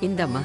இந்தம்மா.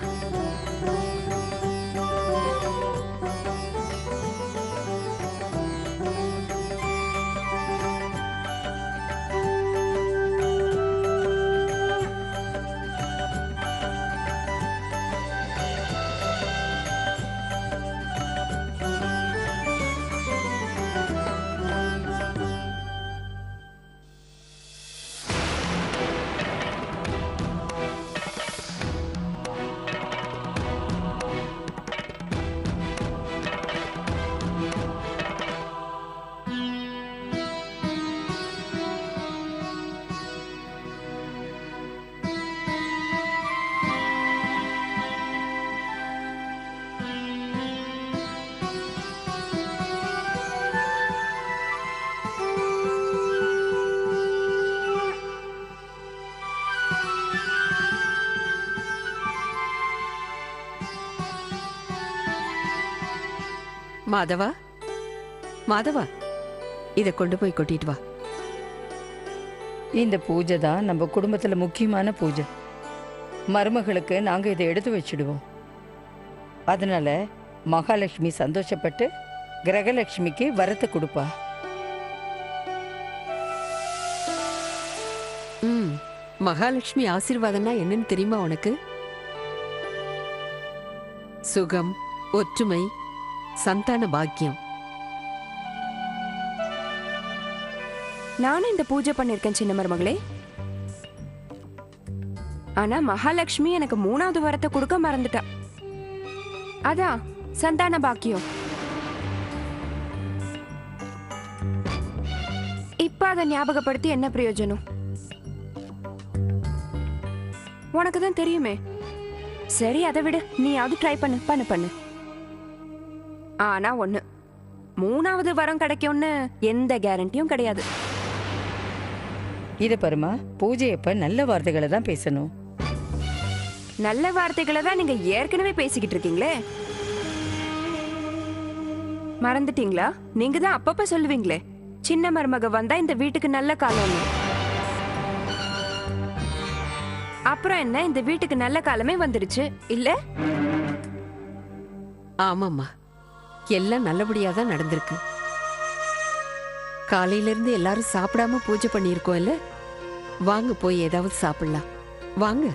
மாதவா, மாதவா, இத கொண்டு போய் கொட்டிட்டு வா. இந்த பூஜை தான் நம்ம குடும்பத்துல முக்கியமான பூஜை. மருமகளுக்கு நாங்க இதை எடுத்து வச்சிடுவோம். அதனால மகாலட்சுமி சந்தோஷப்பட்டு கிரகலட்சுமிக்கு வரத்தை கொடுப்பா. மகாலட்சுமி ஆசீர்வாதம்னா என்னன்னு தெரியுமா உனக்கு? சுகம், ஒற்றுமை, சந்தான பாக்கியம். நானும் இந்த பூஜை பண்ணிருக்கேன் சின்ன மருமகளே. ஆனா மகாலட்சுமி எனக்கு 3வது வரத்தை கொடுக்க மறந்துட்டா. அதான் சந்தான பாக்கியம். இப்ப அதை ஞாபகப்படுத்தி என்ன பிரயோஜனம்? உனக்கு தான் தெரியுமே. சரி, அதை விடு. நீயாவது ட்ரை பண்ணு பண்ணு பண்ணு. ஆனா ஒண்ணு, 3வது வரம் கிடைக்கும்னு எந்த கேரண்டியும் கிடையாது. இத பாருமா, பூஜை அப்ப நல்ல வார்த்தைகளை தான் பேசணும். நல்ல வார்த்தைகளை தான் நீங்க ஏற்கனவே பேசிக்கிட்டு இருக்கீங்களே. மறந்துட்டீங்களா? நீங்க தான் அப்பப்ப சொல்லுவீங்களே, சின்ன மருமக வந்தா இந்த வீட்டுக்கு நல்ல காலம். அப்புறம் என்ன, இந்த வீட்டுக்கு நல்ல காலமே வந்துருச்சு இல்ல? ஆமாம்மா, எல்லாம் நல்லபடியா தான் நடந்திருக்கு. காலையில இருந்து எல்லாரும் சாப்பிடாம பூஜை பண்ணியிருக்கோம் இல்ல? வாங்க போய் ஏதாவது சாப்பிடலாம். வாங்க.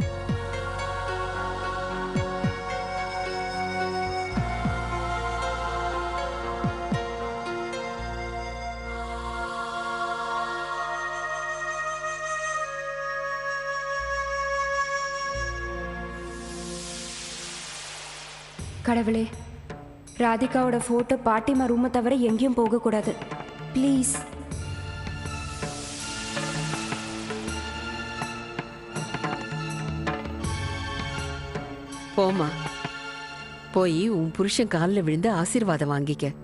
கடவுளே, ராதிகாவோட போட்டோ பாட்டிமா ரூமை தவிர எங்கேயும் போக கூடாது ப்ளீஸ். போமா, போய் உன் புருஷன் காலில் விழுந்து ஆசீர்வாதம் வாங்கிக்க.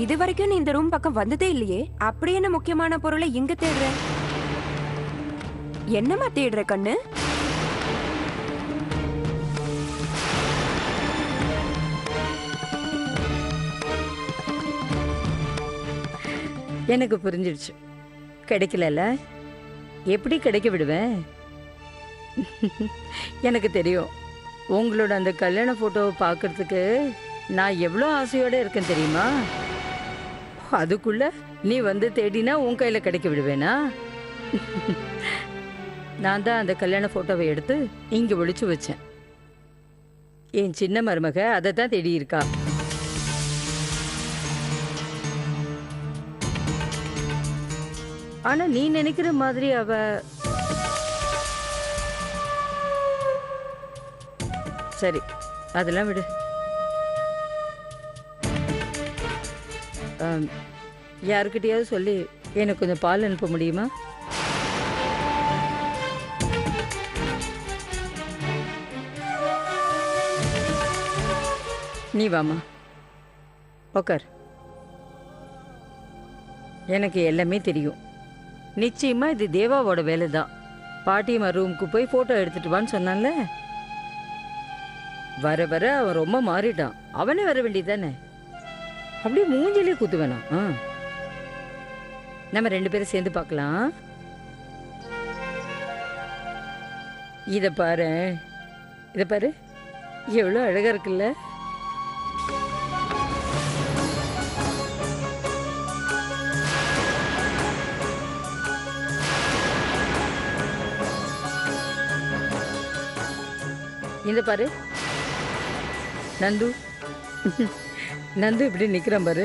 இது வரைக்கும் நீ இந்த ரூம் பக்கம் வந்ததே இல்லையே. அப்படி என்ன முக்கியமான பொருளை இங்க தேடுற? என்னமா தேடுற கண்ணு? எனக்கு புரிஞ்சிடுச்சு. கிடைக்கல, எப்படி கிடைக்க விடுவேன்? எனக்கு தெரியும். உங்களோட அந்த கல்யாண போட்டோவை பார்க்கறதுக்கு நான் எவ்வளோ ஆசையோட இருக்கேன் தெரியுமா? அதுக்குள்ள நீ வந்து தேடினா உன் கையில கிடைக்க விடுவேனா? நான் தான் அந்த கல்யாண போட்டோவை எடுத்து இங்க ஒளிச்சு வச்சேன். என் சின்ன மருமக அதை தான் தேடி இருக்கா. ஆனா நீ நினைக்கிற மாதிரி அவ சரி, அதெல்லாம் விடு. யாருக்கிட்டையாவது சொல்லி எனக்கு கொஞ்சம் பால் அனுப்ப முடியுமா? நீ வாமா. உக்கார். எனக்கு எல்லாமே தெரியும். நிச்சயமா இது தேவாவோட வேலை தான். பாட்டியம்மா ரூமுக்கு போய் ஃபோட்டோ எடுத்துட்டு வான்னு சொன்னான்ல. வர வர அவன் ரொம்ப மாறிட்டான். அவனே வர வேண்டியதானே. அப்படியே மூஞ்சிலே குத்து வேணாம். நம்ம 2 பேரும் சேர்ந்து பார்க்கலாம். இதை பாரு, இதை பாரு, எவ்வளோ அழகா இருக்குல்ல. இந்த பாரு நந்து, நந்து இப்படி நிக்கிறான் பாரு.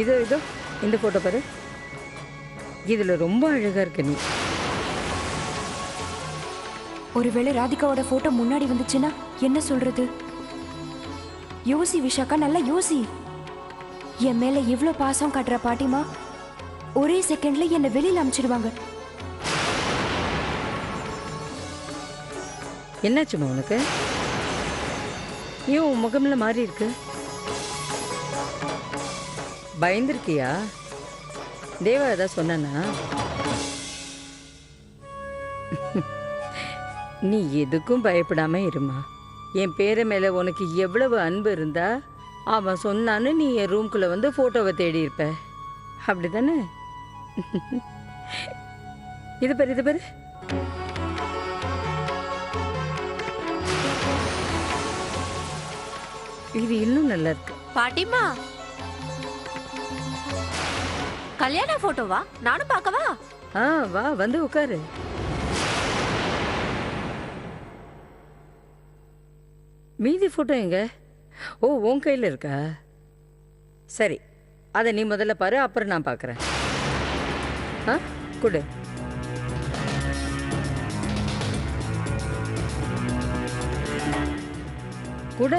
இதோ இதோ இந்த போட்டோ பாரு. இதுல ரொம்ப அழகா இருக்க நீ. ஒருவேளை ராதிகாவோட போட்டோ முன்னாடி வந்துச்சுன்னா என்ன சொல்றது? யோசி விஷாக்கா, நல்லா யோசி. என் மேல இவ்ளோ பாசம் காட்டுற பாட்டிமா ஒரே செகண்ட்ல என்ன வெளியில அனுப்பிச்சிடுவாங்க. என்னாச்சுமா உனக்கு? ஏன் உன் முகம்ல மாறி இருக்கு? பயந்துருக்கியா? தேவா ஏதாவது சொன்னானா? நீ எதுக்கும் பயப்படாம இருமா. என் பேரை மேல உனக்கு எவ்வளவு அன்பு இருந்தா அவன் சொன்னான்னு நீ என் ரூம்குள்ள வந்து போட்டோவை தேடி இருப்ப. அப்படிதானே? இது பாரு, இது பாரு. இது இன்னும் நல்லா இருக்கு. பாட்டிமா, கல்யாண போட்டோவா? நானும் பார்க்கவா? வா, வந்து உட்காரு. மீதி போட்டோ எங்க? ஓ, உன் கையில் இருக்கா? சரி, அதை நீ முதல்ல பாரு, அப்புறம் நான் பார்க்குறேன். கொடு. கூட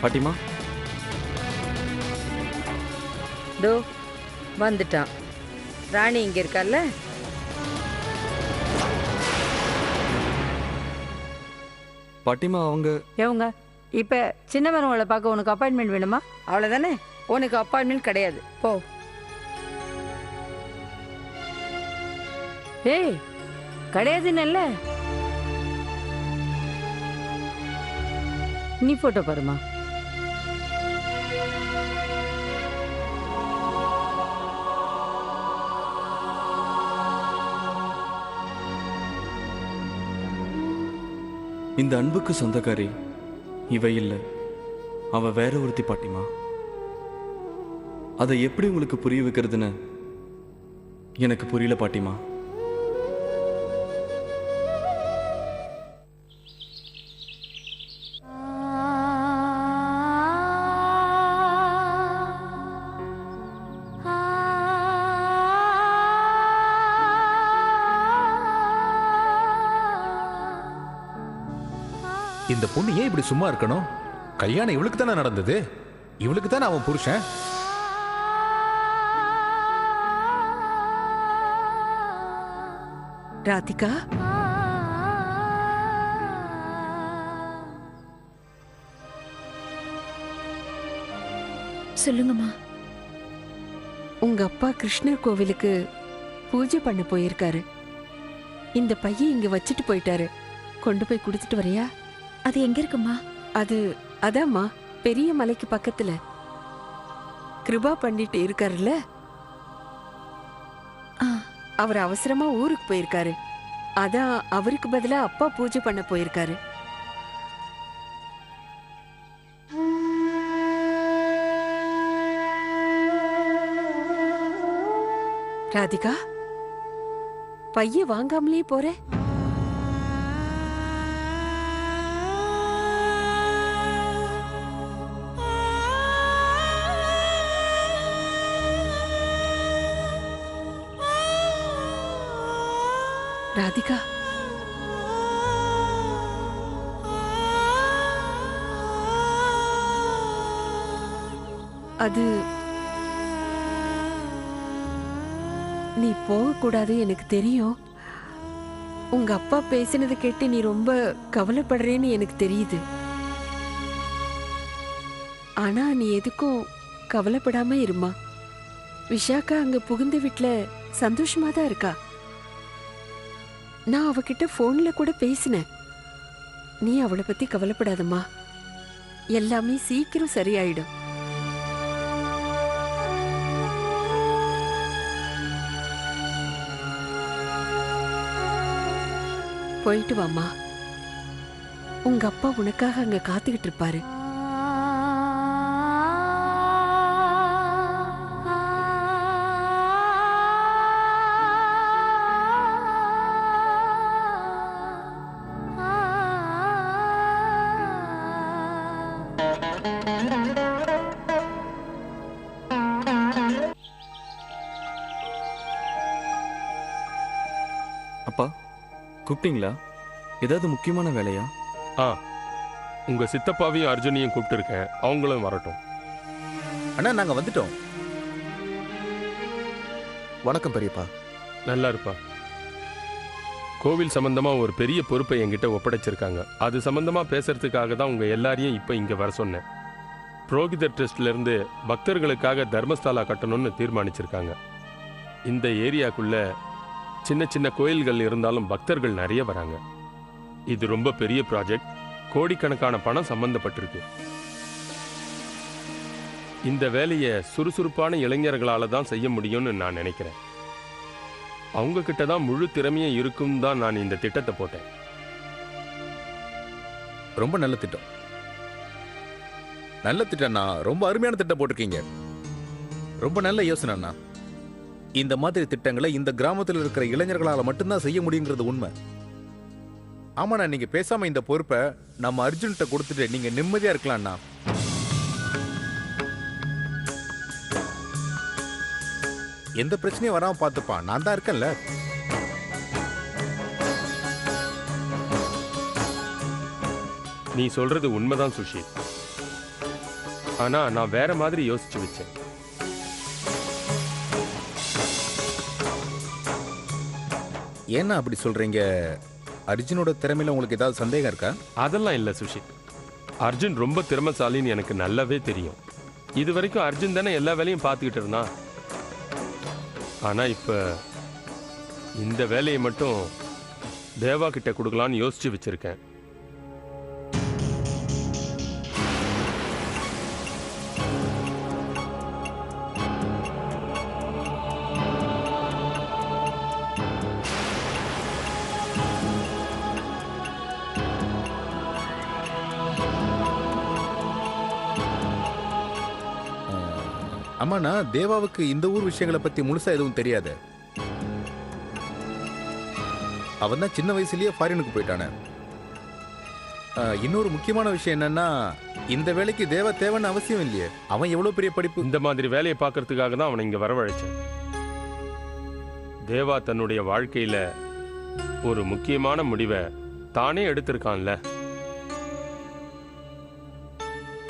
பாட்டிமா, தோ வந்துட்டான். ராணி இங்க இருக்கால்ல? பாட்டிமா அவங்க இப்ப சின்ன மருமகளை பார்க்க உனக்கு அப்பாயின்மெண்ட் வேணுமா? அவ்வளவுதானே. உனக்கு அப்பாயின்மெண்ட் கிடையாது, போ. ஏய், கிடையாதுன்னு நீ போட்டோ பாருமா. இந்த அன்புக்கு சொந்தக்காரி இவ இல்ல, அவ வேற ஒருத்தி பாட்டிமா. அதை எப்படி உங்களுக்கு புரிய வைக்கிறதுன்னு எனக்கு புரியல பாட்டிமா. இந்த பொண்ணு ஏன் இப்படி சும்மா இருக்கணும்? கல்யாணம் இவளுக்கு தானே நடந்தது, இவளுக்கு தானே அவன் புருஷன். ராதிகா, சொல்லுங்கம்மா. உங்க அப்பா கிருஷ்ணர் கோவிலுக்கு பூஜை பண்ண போயிருக்காரு. இந்த பையன் இங்க வச்சுட்டு போயிட்டாரு. கொண்டு போய் கொடுத்துட்டு வரியா? அது எங்க இருக்குமா? அதாம்மா, பெரிய மலைக்கு பக்கத்துல. கிருபா பண்ணிட்டு இருக்காருல்ல, அவர் அவசரமா ஊருக்கு போயிருக்காரு. அதான் அவருக்கு பதிலா அப்பா பூஜை பண்ண போயிருக்காரு. ராதிகா, பைய வாங்காமலே போற? ராதிகா, அது நீ போகக்கூடாது எனக்கு தெரியும். உங்க அப்பா பேசினதை கேட்டு நீ ரொம்ப கவலைப்படுறேன்னு எனக்கு தெரியுது. ஆனா நீ எதுக்கும் கவலைப்படாம இருமா. விஷாக்கா அங்க புகுந்த வீட்ல சந்தோஷமா தான் இருக்கா. நான் அவகிட்ட போன்ல கூட பேசினேன். நீ அவளை பத்தி கவலைப்படாதம்மா. எல்லாமே சீக்கிரம் சரியாயிடும். போயிட்டு வாமா. உங்க அப்பா உனக்காக அங்க காத்துக்கிட்டு இருப்பாரு. அப்பா கூப்பிட்டீங்களா? ஏதாவது முக்கியமான வேலையா? உங்க சித்தப்பாவையும் அர்ஜுனையும் கூப்பிட்டு இருக்கேன், அவங்களும் வரட்டும். அண்ணா நாங்க வந்துட்டோம். வணக்கம் பெரியப்பா. நல்லா இருப்பா. கோவில் சம்பந்தமா ஒரு பெரிய பொறுப்பை என்கிட்ட ஒப்படைச்சிருக்காங்க. அது சம்பந்தமா பேசுறதுக்காக தான் உங்க எல்லாரையும் இப்ப இங்க வர சொன்னேன். புரோகிதர் ட்ரஸ்ட்ல இருந்து பக்தர்களுக்காக தர்மஸ்தலா கட்டணும்னு தீர்மானிச்சிருக்காங்க. இந்த ஏரியாக்குள்ள சின்ன சின்ன கோயில்கள் இருந்தாலும் பக்தர்கள் நிறைய வராங்க. இது ரொம்ப பெரிய ப்ராஜெக்ட். கோடிக்கணக்கான பணம் சம்பந்தப்பட்டிருக்கு. இந்த வேலையை சுறுசுறுப்பான இளைஞர்களால தான் செய்ய முடியும்னு நான் நினைக்கிறேன். அவங்க கிட்ட தான் முழு திறமையும் இருக்கும் தான் நான் இந்த திட்டத்தை போட்டேன். ரொம்ப நல்ல திட்டம். நல்ல திட்டம்ண்ணா. ரொம்ப அருமையான திட்டம் போட்டிருக்கீங்க. ரொம்ப நல்ல யோசனைண்ணா. இந்த மாதிரி திட்டங்களை இந்த கிராமத்தில் இருக்கிற இளைஞர்களால மட்டும்தான் செய்ய முடியுங்கிறது உண்மை. ஆமாண்ணா, நீங்க பேசாம இந்த பொறுப்பை நம்ம அர்ஜுன்கிட்ட கொடுத்துட்டு நீங்க நிம்மதியா இருக்கலாம்ண்ணா. எந்த பிரச்சனையும் வராம பார்த்துப்பான். நான் தான் இருக்கேன்ல. நீ சொல்றது உண்மைதான் சுஷித். ஆனா நான் வேற மாதிரி யோசிச்சு வச்சேன். ஏன்னா அப்படி சொல்றீங்க? அர்ஜுனோட திறமையில உங்களுக்கு ஏதாவது சந்தேகம் இருக்கா? அதெல்லாம் இல்ல சுஷித். அர்ஜுன் ரொம்ப திறமைசாலின்னு எனக்கு நல்லாவே தெரியும். இது வரைக்கும் அர்ஜுன் தானே எல்லா வேலையும் பார்த்துக்கிட்டு இருந்தான். ஆனா இப்ப இந்த வேலையை மட்டும் தேவா கிட்ட கொடுக்கலான்னு யோசிச்சு வச்சிருக்கேன். ஆமாண்ணா, தேவாவுக்கு இந்த ஊர் விஷயங்களை பத்தி முழுசா எதுவும் தெரியாது. அவன் தான் சின்ன வயசுலயே ஃபாரினுக்கு போயிட்டானே. இன்னொரு முக்கியமான விஷயம் என்னன்னா, இந்த வேலைக்கு தேவா தேவைன்னு அவசியம் இல்லையே. அவன் எவ்வளவு பெரிய படிப்பு. இந்த மாதிரி வேலையை பார்க்கறதுக்காக தான் அவனை இங்க வரவழைச்சேன். தேவா தன்னுடைய வாழ்க்கையில ஒரு முக்கியமான முடிவை தானே எடுத்திருக்கான்ல.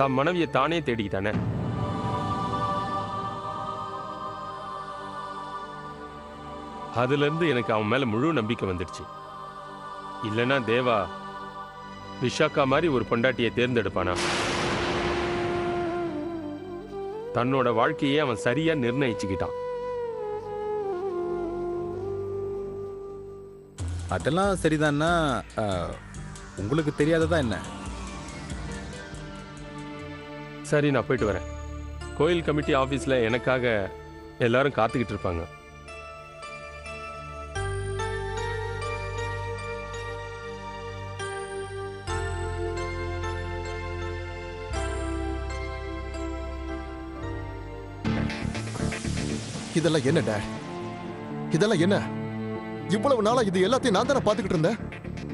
தன் மனைவியை தானே தேடிக்கிட்டானே. அதுல இருந்து எனக்கு அவன் மேல முழு நம்பிக்கை வந்துடுச்சு. இல்லைன்னா தேவா விஷாக்கா மாதிரி ஒரு பொண்டாட்டியை தேர்ந்தெடுப்பானா? தன்னோட வாழ்க்கையே அவன் சரியா நிர்ணயிச்சுக்கிட்டான். அதெல்லாம் சரிதான்னா உங்களுக்கு தெரியாததா என்ன? சரி, நான் போயிட்டு வரேன். கோயில் கமிட்டி ஆபீஸ்ல எனக்காக எல்லாரும் காத்துக்கிட்டு இருப்பாங்க. இதெல்லாம் என்ன டேட்? இதெல்லாம் என்ன? இவ்வளவு நாளா இது எல்லாத்தையும் நான் தானே பாத்துக்கிட்டு இருந்தேன்.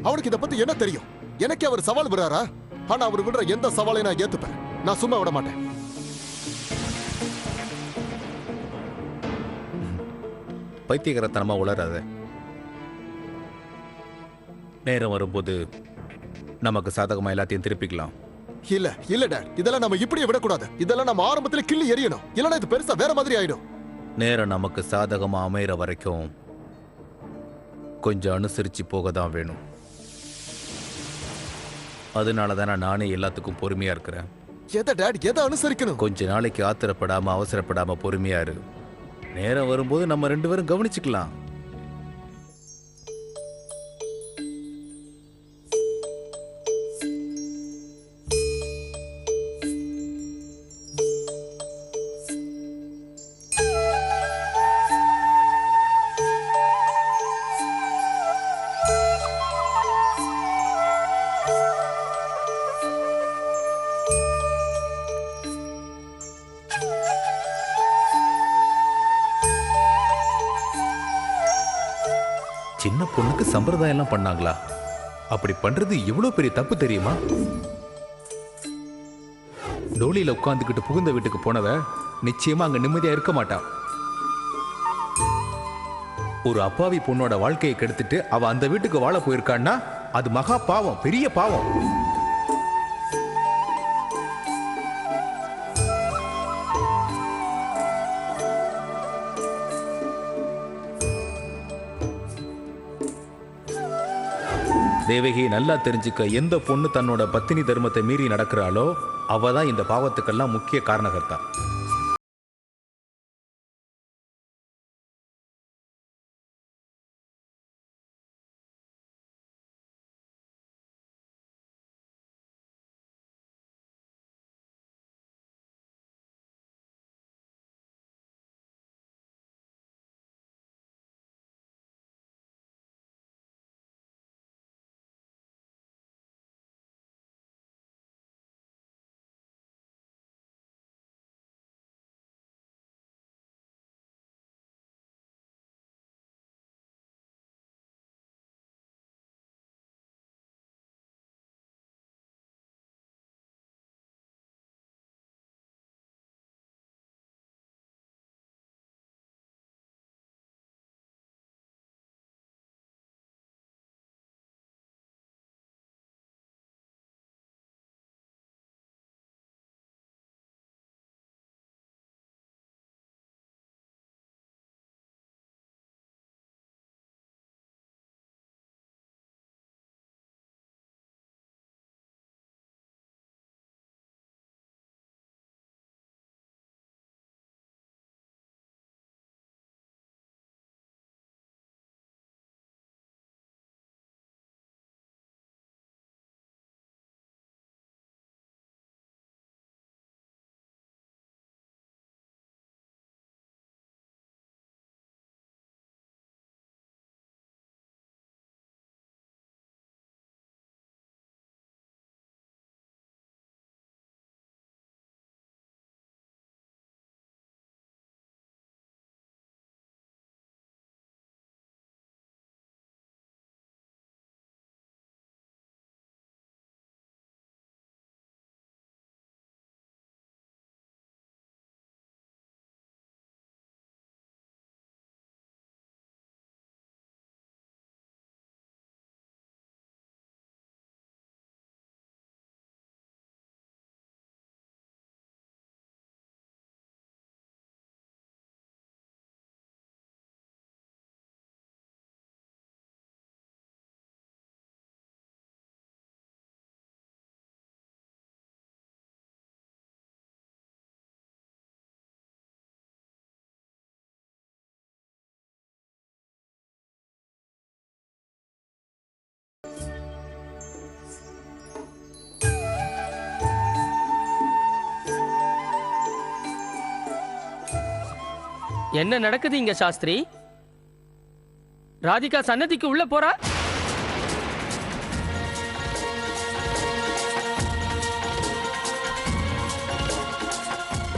அவனுக்கு இதை பத்தி என்ன தெரியும்? எனக்கே அவர் சவால் விடுறாரா? ஆனா அவர் விடுற எந்த சவாலையும் நான் ஏத்துப்பேன். நான் சும்மா விட மாட்டேன். பைத்தியகரத்தனமா உளராத. நேரம் வரும்போது நமக்கு சாதகமா எல்லாத்தையும் திருப்பிக்கலாம். இல்ல இல்ல டாட், இதெல்லாம் நம்ம இப்படியே விடக்கூடாது. இதெல்லாம் நம்ம ஆரம்பத்துல கிள்ளி எறியணும், இல்லனா இது பெருசா வேற மாதிரி ஆயிடும். நேரம் நமக்கு சாதகமா அமையற வரைக்கும் கொஞ்சம் அனுசரிச்சு போக தான் வேணும். அதனால தானே நானே எல்லாத்துக்கும் பொறுமையா இருக்கிறேன். எதை டாட், எதை அனுசரிக்கணும்? கொஞ்ச நாளைக்கு ஆத்திரப்படாம அவசரப்படாம பொறுமையா இரு. நேரம் வரும்போது நம்ம 2 பேரும் கவனிச்சுக்கலாம். சின்ன பொண்ணுக்கு சம்பிரதாயம் எல்லாம் பண்ணாங்களா? அப்படி பண்றது எவ்வளவு பெரிய தப்பு தெரியுமா? டோலியில உட்கார்ந்துக்கிட்டு புகுந்த வீட்டுக்கு போனவ நிச்சயமா அங்க நிம்மதியா இருக்க மாட்டா. ஒரு அப்பாவி பொண்ணோட வாழ்க்கையை கெடுத்துட்டு அவ அந்த வீட்டுக்கு வாழ போயிருக்கான்னா அது மகா பாவம், பெரிய பாவம். தேவகி, நல்லா தெரிஞ்சுக்க, எந்த பொண்ணு தன்னோட பத்தினி தர்மத்தை மீறி நடக்கிறாளோ அவ தான் இந்த பாவத்துக்கெல்லாம் முக்கிய காரணகர்த்தா. என்ன நடக்குது இங்க சாஸ்திரி? ராதிகா சன்னதிக்கு உள்ள போறா?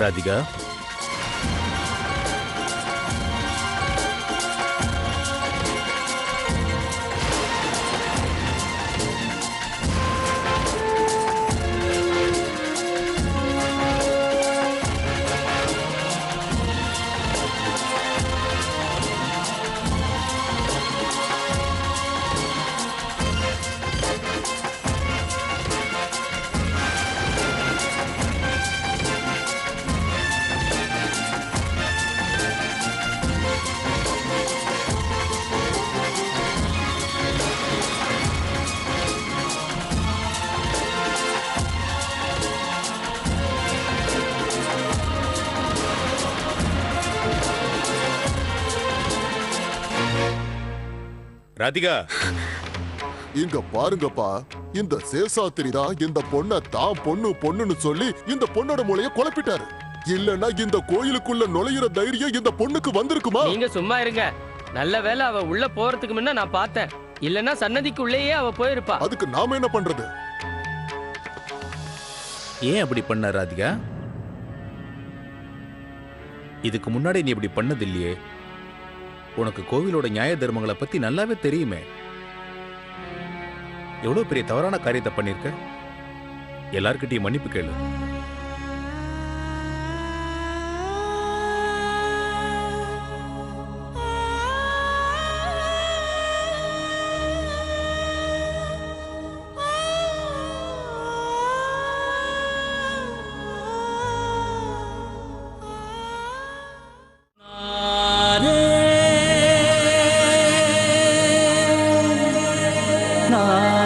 ராதிகா, ராதிகா, இங்க பாருங்கப்பா, இந்த சேசாத்திரி தான் இந்த பொண்ணை தான் பொண்ணுன்னு சொல்லி இந்த பொண்ணோட மூளைய குழப்பிட்டாரு. இல்லன்னா இந்த கோயிலுக்குள்ள நுழையிற தைரியம் இந்த பொண்ணுக்கு வந்திருக்குமா? நீங்க சும்மா இருங்க. நல்ல வேளை அவ உள்ள போறதுக்கு முன்ன நான் பார்த்தேன். இல்லன்னா சன்னதிக்கு உள்ளேயே அவ போயிருப்பா. அதுக்கு நாம என்ன பண்றது? ஏன் அப்படி பண்ண ராதிகா? இதுக்கு முன்னாடி நீ இப்படி பண்ணது இல்லையே. உனக்கு கோவிலோட நியாய தர்மங்களை பத்தி நல்லாவே தெரியுமே. எவ்வளவு பெரிய தவறான காரியத்தை பண்ணிருக்க. எல்லார்கிட்டயும் மன்னிப்பு கேளு. நான்